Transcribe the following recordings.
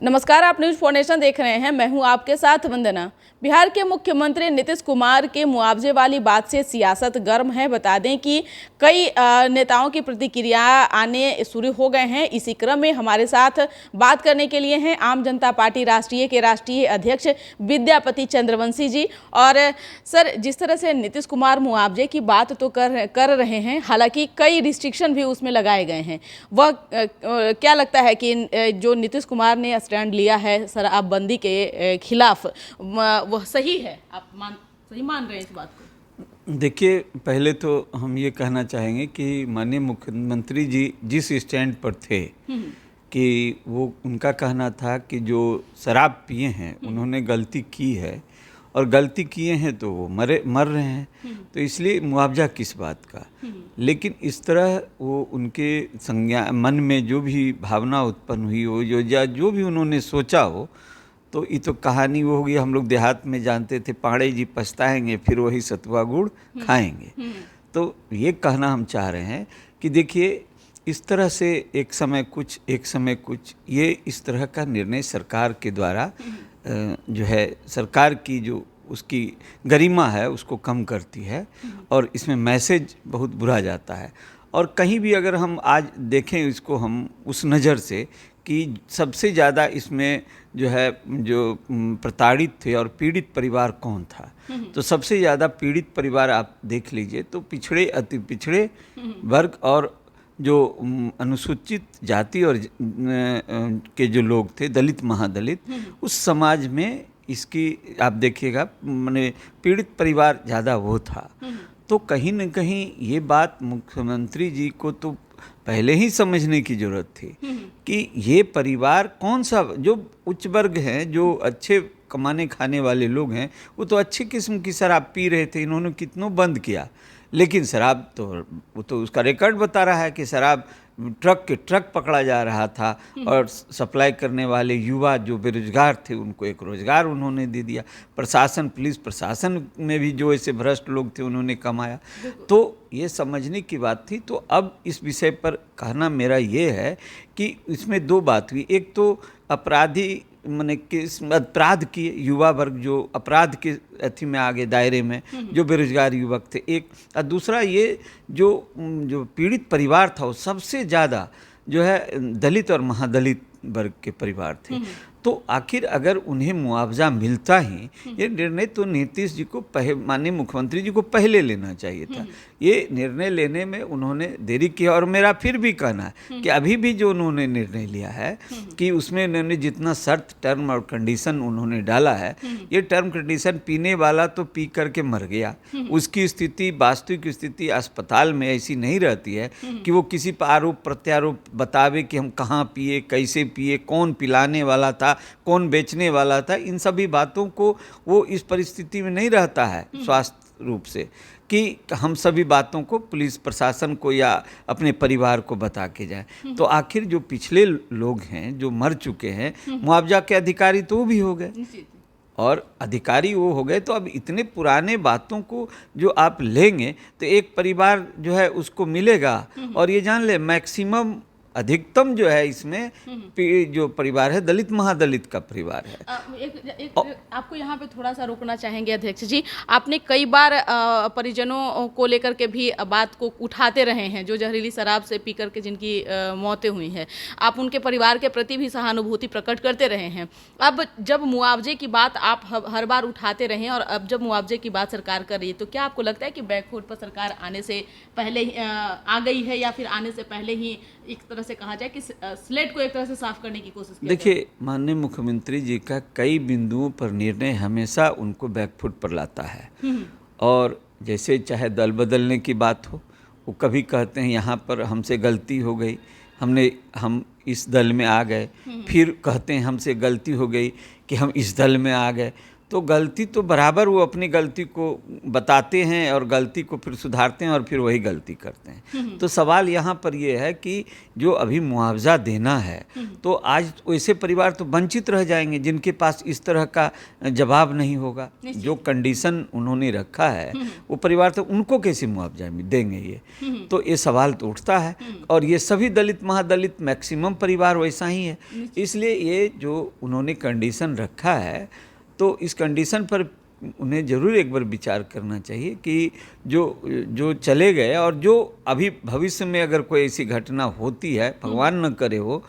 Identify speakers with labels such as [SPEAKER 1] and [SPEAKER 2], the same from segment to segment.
[SPEAKER 1] नमस्कार, आप news foundation देख रहे हैं। मैं हूं आपके साथ वंदना। बिहार के मुख्यमंत्री नीतीश कुमार के मुआवजे वाली बात से सियासत गर्म है। बता दें कि कई नेताओं की प्रतिक्रिया आने शुरू हो गए हैं। इसी क्रम में हमारे साथ बात करने के लिए हैं आम जनता पार्टी राष्ट्रीय के राष्ट्रीय अध्यक्ष विद्यापति चंद्रवंशी जी। और सर, जिस तरह से नीतीश कुमार मुआवजे की बात तो कर रहे हैं, हालांकि कई रिस्ट्रिक्शन भी उसमें लगाए गए हैं। वह क्या लगता है कि जो नीतीश कुमार ने स्टैंड लिया है शराबबंदी के खिलाफ, वह सही है? आप सही मान रहे हैं इस बात को?
[SPEAKER 2] देखिए, पहले तो हम ये कहना चाहेंगे कि माननीय मुख्यमंत्री जी जिस स्टैंड पर थे कि वो उनका कहना था कि जो शराब पिए हैं उन्होंने गलती की है और गलती किए हैं तो वो मर रहे हैं, तो इसलिए मुआवजा किस बात का। लेकिन इस तरह वो उनके मन में जो भी भावना उत्पन्न हुई हो, जो भी उन्होंने सोचा हो, तो ये तो कहानी वो होगी। हम लोग देहात में जानते थे, पाड़े जी पछताएंगे फिर वही सतुआ गुड़ खाएंगे। तो ये कहना हम चाह रहे हैं कि देखिए, इस तरह से एक समय कुछ ये इस तरह का निर्णय सरकार के द्वारा जो है, सरकार की जो उसकी गरिमा है उसको कम करती है और इसमें मैसेज बहुत बुरा जाता है। और कहीं भी अगर हम आज देखें इसको हम उस नज़र से कि सबसे ज़्यादा इसमें जो है जो प्रताड़ित थे और पीड़ित परिवार कौन था, तो सबसे ज़्यादा पीड़ित परिवार आप देख लीजिए तो पिछड़े, अति पिछड़े वर्ग और जो अनुसूचित जाति और के जो लोग थे, दलित महादलित, उस समाज में इसकी आप देखिएगा माने पीड़ित परिवार ज़्यादा वो था। तो कहीं न कहीं ये बात मुख्यमंत्री जी को तो पहले ही समझने की ज़रूरत थी कि ये परिवार कौन सा, जो उच्च वर्ग हैं, जो अच्छे कमाने खाने वाले लोग हैं, वो तो अच्छी किस्म की शराब पी रहे थे। इन्होंने कितनों बंद किया, लेकिन शराब तो वो तो उसका रिकॉर्ड बता रहा है कि शराब ट्रक के ट्रक पकड़ा जा रहा था और सप्लाई करने वाले युवा जो बेरोजगार थे उनको एक रोजगार उन्होंने दे दिया। प्रशासन, पुलिस प्रशासन में भी जो ऐसे भ्रष्ट लोग थे उन्होंने कमाया। तो ये समझने की बात थी। तो अब इस विषय पर कहना मेरा ये है कि इसमें दो बात हुई। एक तो अपराधी माने कि अपराध की युवा वर्ग जो अपराध के अथी में आगे दायरे में जो बेरोजगार युवक थे, एक। और दूसरा ये जो पीड़ित परिवार था वो सबसे ज़्यादा जो है दलित और महादलित वर्ग के परिवार थे। तो आखिर अगर उन्हें मुआवजा मिलता ही, ये निर्णय तो नीतीश जी को माननीय मुख्यमंत्री जी को पहले लेना चाहिए था। ये निर्णय लेने में उन्होंने देरी किया। और मेरा फिर भी कहना है कि अभी भी जो उन्होंने निर्णय लिया है कि उसमें उन्होंने जितना शर्त, टर्म और कंडीशन उन्होंने डाला है, ये टर्म कंडीशन पीने वाला तो पी करके मर गया, उसकी स्थिति, वास्तविक स्थिति अस्पताल में ऐसी नहीं रहती है कि वो किसी पर आरोप प्रत्यारोप बतावे कि हम कहाँ पिए, कैसे पिए, कौन पिलाने वाला था, कौन बेचने वाला था। इन सभी बातों को वो इस परिस्थिति में नहीं रहता है स्वास्थ्य रूप से कि हम सभी बातों को पुलिस प्रशासन को या अपने परिवार को बता के जाए। तो आखिर जो पिछले लोग हैं जो मर चुके हैं, मुआवजा के अधिकारी तो वो भी हो गए और अधिकारी वो हो गए। तो अब इतने पुराने बातों को जो आप लेंगे तो एक परिवार जो है उसको मिलेगा। और ये जान ले, मैक्सिमम अधिकतम जो है इसमें जो परिवार है दलित महादलित का परिवार है।
[SPEAKER 1] आपको यहाँ पे थोड़ा सा रोकना चाहेंगे अध्यक्ष जी। आपने कई बार परिजनों को लेकर के भी बात को उठाते रहे हैं, जो जहरीली शराब से पी करके जिनकी मौतें हुई हैं। आप उनके परिवार के प्रति भी सहानुभूति प्रकट करते रहे हैं। अब जब मुआवजे की बात आप हर बार उठाते रहे और अब जब मुआवजे की बात सरकार कर रही है, तो क्या आपको लगता है कि बैकफुट पर सरकार आने से पहले आ गई है या फिर आने से पहले ही एक तरह से कहा जाए कि स्लेट को एक तरह से साफ करने की कोशिश की?
[SPEAKER 2] देखिए, माननीय मुख्यमंत्री जी का कई बिंदुओं पर निर्णय हमेशा उनको बैकफुट पर लाता है। और जैसे चाहे दल बदलने की बात हो, वो कभी कहते हैं यहाँ पर हमसे गलती हो गई, हम इस दल में आ गए, फिर कहते हैं हमसे गलती हो गई कि हम इस दल में आ गए। तो गलती तो बराबर वो अपनी गलती को बताते हैं और गलती को फिर सुधारते हैं और फिर वही गलती करते हैं। तो सवाल यहाँ पर ये है कि जो अभी मुआवजा देना है तो आज वैसे परिवार तो वंचित रह जाएंगे जिनके पास इस तरह का जवाब नहीं होगा। जो कंडीशन उन्होंने रखा है वो परिवार तो उनको कैसे मुआवजा देंगे ये, तो ये सवाल तो उठता है। और ये सभी दलित महादलित मैक्सिमम परिवार वैसा ही है। इसलिए ये जो उन्होंने कंडीशन रखा है तो इस कंडीशन पर उन्हें ज़रूर एक बार विचार करना चाहिए कि जो चले गए और जो अभी भविष्य में अगर कोई ऐसी घटना होती है, भगवान न करे हो,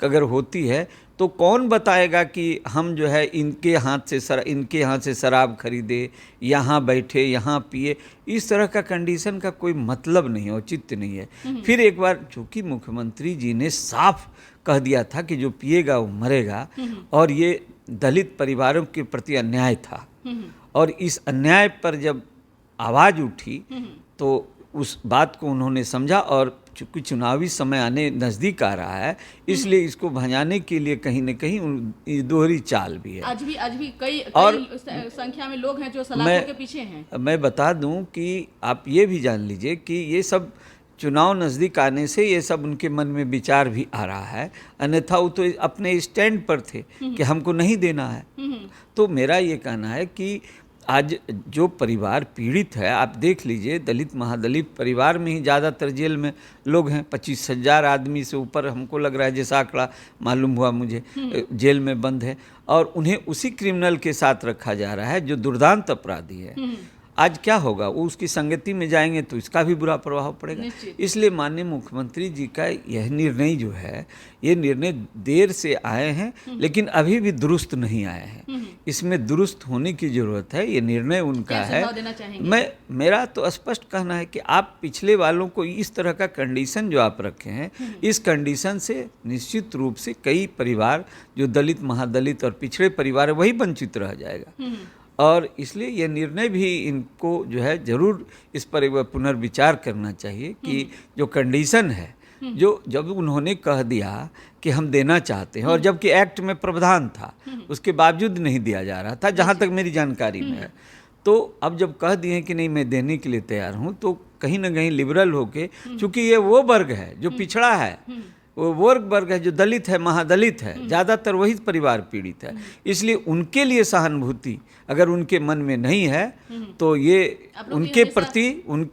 [SPEAKER 2] अगर होती है तो कौन बताएगा कि हम जो है इनके हाथ से शराब खरीदे, यहाँ बैठे, यहाँ पिए। इस तरह का कंडीशन का कोई मतलब नहीं है, औचित्य नहीं है। फिर एक बार चूँकि मुख्यमंत्री जी ने साफ कह दिया था कि जो पिएगा वो मरेगा, और ये दलित परिवारों के प्रति अन्याय था, और इस अन्याय पर जब आवाज़ उठी तो उस बात को उन्होंने समझा। और चूँकि चुनावी समय आने नज़दीक आ रहा है इसलिए इसको भंजाने के लिए कहीं न कहीं दोहरी चाल भी है।
[SPEAKER 1] आज भी कई संख्या में लोग हैं जो सलाखों के पीछे हैं। मैं
[SPEAKER 2] बता दूं कि आप ये भी जान लीजिए कि ये सब चुनाव नज़दीक आने से ये सब उनके मन में विचार भी आ रहा है, अन्यथा वो तो अपने स्टैंड पर थे कि हमको नहीं देना है। तो मेरा ये कहना है कि आज जो परिवार पीड़ित है, आप देख लीजिए दलित महादलित परिवार में ही ज़्यादातर जेल में लोग हैं। 25,000 आदमी से ऊपर हमको लग रहा है, जैसा आंकड़ा मालूम हुआ मुझे, जेल में बंद है, और उन्हें उसी क्रिमिनल के साथ रखा जा रहा है जो दुर्दांत अपराधी है। आज क्या होगा, वो उसकी संगति में जाएंगे तो इसका भी बुरा प्रभाव पड़ेगा। इसलिए माननीय मुख्यमंत्री जी का यह निर्णय जो है, ये निर्णय देर से आए हैं लेकिन अभी भी दुरुस्त नहीं आए हैं। इसमें दुरुस्त होने की ज़रूरत है। ये निर्णय उनका है। मेरा तो स्पष्ट कहना है कि आप पिछले वालों को इस तरह का कंडीशन जो आप रखे हैं, इस कंडीशन से निश्चित रूप से कई परिवार जो दलित महादलित और पिछड़े परिवार है वही वंचित रह जाएगा। और इसलिए ये निर्णय भी इनको जो है ज़रूर इस पर एक बार पुनर्विचार करना चाहिए कि जो कंडीशन है, जो जब उन्होंने कह दिया कि हम देना चाहते हैं, और जबकि एक्ट में प्रावधान था उसके बावजूद नहीं दिया जा रहा था, जहाँ तक मेरी जानकारी में है। तो अब जब कह दिए कि नहीं मैं देने के लिए तैयार हूँ, तो कहीं ना कहीं लिबरल होके, चूँकि ये वो वर्ग है जो पिछड़ा है, वो वर्ग है जो दलित है, महादलित है, ज़्यादातर वही परिवार पीड़ित है, इसलिए उनके लिए सहानुभूति अगर उनके मन में नहीं है तो ये उनके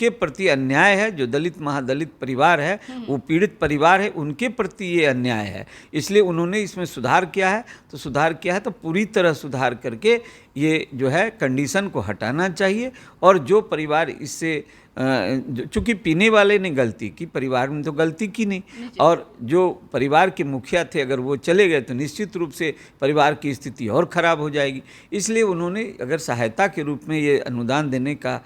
[SPEAKER 2] प्रति अन्याय है। जो दलित महादलित परिवार है, वो पीड़ित परिवार है, उनके प्रति ये अन्याय है। इसलिए उन्होंने इसमें सुधार किया है तो पूरी तरह सुधार करके ये जो है कंडीशन को हटाना चाहिए। और जो परिवार इससे चूँकि पीने वाले ने गलती की, परिवार में तो गलती की नहीं, और जो परिवार के मुखिया थे अगर वो चले गए तो निश्चित रूप से परिवार की स्थिति और ख़राब हो जाएगी। इसलिए उन्होंने अगर सहायता के रूप में ये अनुदान देने का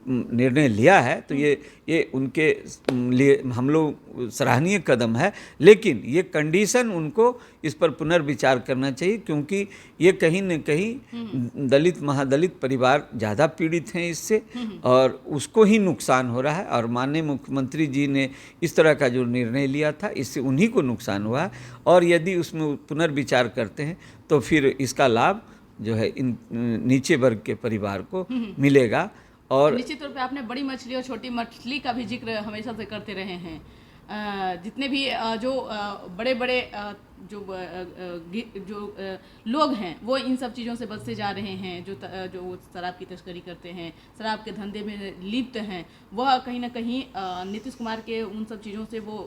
[SPEAKER 2] निर्णय लिया है तो ये उनके लिए हम लोग सराहनीय कदम है। लेकिन ये कंडीशन उनको इस पर पुनर्विचार करना चाहिए, क्योंकि ये कहीं न कहीं दलित महादलित परिवार ज़्यादा पीड़ित हैं इससे, और उसको ही नुकसान हो रहा है। और माननीय मुख्यमंत्री जी ने इस तरह का जो निर्णय लिया था, इससे उन्हीं को नुकसान हुआ है। और यदि उसमें पुनर्विचार करते हैं तो फिर इसका लाभ जो है इन नीचे वर्ग के परिवार को मिलेगा। और
[SPEAKER 1] निश्चित रूप से आपने बड़ी मछली और छोटी मछली का भी जिक्र हमेशा से करते रहे हैं। जितने भी जो बड़े बड़े जो लोग हैं वो इन सब चीज़ों से बचते जा रहे हैं। जो शराब की तस्करी करते हैं, शराब के धंधे में लिप्त हैं, वह कहीं ना कहीं नीतीश कुमार के उन सब चीज़ों से वो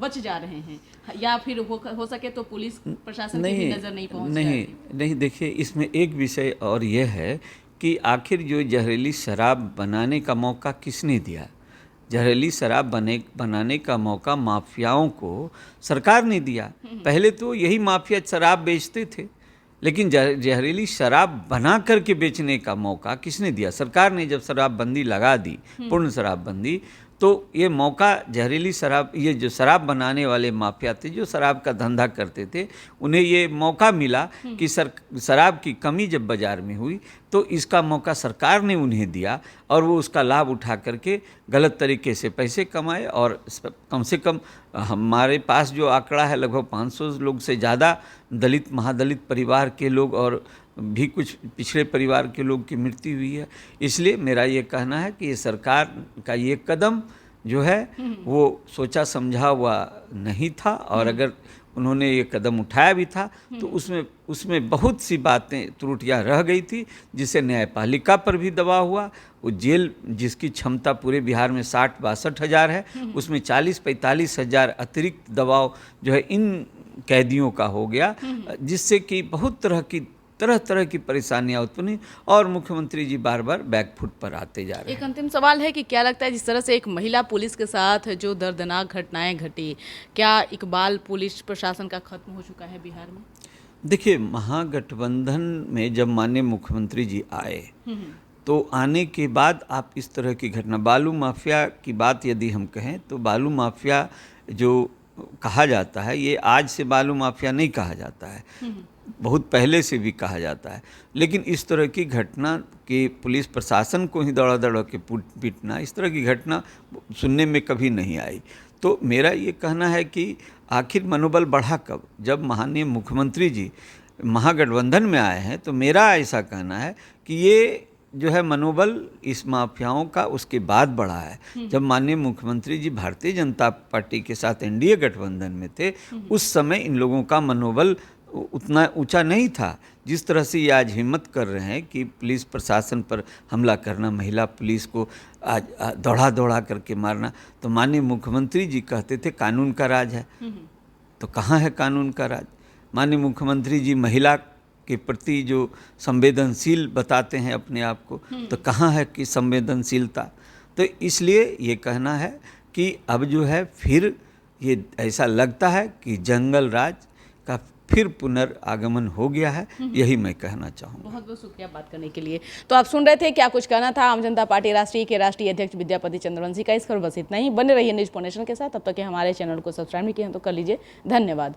[SPEAKER 1] बच जा रहे हैं, या फिर हो सके तो पुलिस प्रशासन की भी नज़र नहीं पहुँच
[SPEAKER 2] नहीं। देखिए, इसमें एक विषय और ये है कि आखिर जो जहरीली शराब बनाने का मौका किसने दिया? जहरीली शराब बनाने का मौका माफियाओं को सरकार ने दिया। पहले तो यही माफिया शराब बेचते थे, लेकिन जहरीली शराब बना करके बेचने का मौका किसने दिया? सरकार ने जब शराबबंदी लगा दी, पूर्ण शराबबंदी, तो ये मौका जहरीली शराब, ये जो शराब बनाने वाले माफिया थे जो शराब का धंधा करते थे, उन्हें ये मौका मिला कि शराब की कमी जब बाज़ार में हुई तो इसका मौका सरकार ने उन्हें दिया, और वो उसका लाभ उठा करके गलत तरीके से पैसे कमाए। और कम से कम हमारे पास जो आंकड़ा है लगभग 500 लोग से ज़्यादा दलित महादलित परिवार के लोग और भी कुछ पिछड़े परिवार के लोग की मृत्यु हुई है। इसलिए मेरा ये कहना है कि ये सरकार का ये कदम जो है वो सोचा समझा हुआ नहीं था, और अगर उन्होंने ये कदम उठाया भी था तो उसमें बहुत सी बातें त्रुटियां रह गई थी, जिससे न्यायपालिका पर भी दबाव हुआ। वो जेल जिसकी क्षमता पूरे बिहार में 60-62 हज़ार है, उसमें 40-45 हज़ार अतिरिक्त दबाव जो है इन कैदियों का हो गया, जिससे कि बहुत तरह की परेशानियां उत्पन्न हुई, और मुख्यमंत्री जी बार बार बैकफुट पर आते जा रहे हैं।
[SPEAKER 1] एक अंतिम सवाल है कि क्या लगता है जिस तरह से एक महिला पुलिस के साथ जो दर्दनाक घटनाएं घटी, क्या इकबाल पुलिस प्रशासन का खत्म हो चुका है बिहार में?
[SPEAKER 2] देखिए, महागठबंधन में जब माननीय मुख्यमंत्री जी आए तो आने के बाद आप इस तरह की घटना, बालू माफिया की बात यदि हम कहें तो बालू माफिया जो कहा जाता है, ये आज से बालू माफिया नहीं कहा जाता है, बहुत पहले से भी कहा जाता है। लेकिन इस तरह की घटना कि पुलिस प्रशासन को ही दौड़ा दौड़ा के पीटना, इस तरह की घटना सुनने में कभी नहीं आई। तो मेरा ये कहना है कि आखिर मनोबल बढ़ा कब, जब माननीय मुख्यमंत्री जी महागठबंधन में आए हैं। तो मेरा ऐसा कहना है कि ये जो है मनोबल इस माफियाओं का उसके बाद बढ़ा है। जब माननीय मुख्यमंत्री जी भारतीय जनता पार्टी के साथ एनडीए गठबंधन में थे, उस समय इन लोगों का मनोबल उतना ऊंचा नहीं था जिस तरह से ये आज हिम्मत कर रहे हैं कि पुलिस प्रशासन पर हमला करना, महिला पुलिस को आज दौड़ा करके मारना। तो माननीय मुख्यमंत्री जी कहते थे कानून का राज है, तो कहाँ है कानून का राज? माननीय मुख्यमंत्री जी महिला के प्रति जो संवेदनशील बताते हैं अपने आप को, तो कहाँ है कि संवेदनशीलता? तो इसलिए ये कहना है कि अब जो है फिर ये ऐसा लगता है कि जंगल राज का फिर पुनर्आगमन हो गया है, यही मैं कहना चाहूँगा।
[SPEAKER 1] बहुत बहुत शुक्रिया बात करने के लिए। तो आप सुन रहे थे क्या कुछ कहना था आम जनता पार्टी राष्ट्रीय के राष्ट्रीय अध्यक्ष विद्यापति चंद्रवंशी का। इस खबर बस इतना ही। बने रहिए न्यूज़ फोनेशन के साथ। तब तक के हमारे चैनल को सब्सक्राइब नहीं किए हैं तो कर लीजिए। धन्यवाद।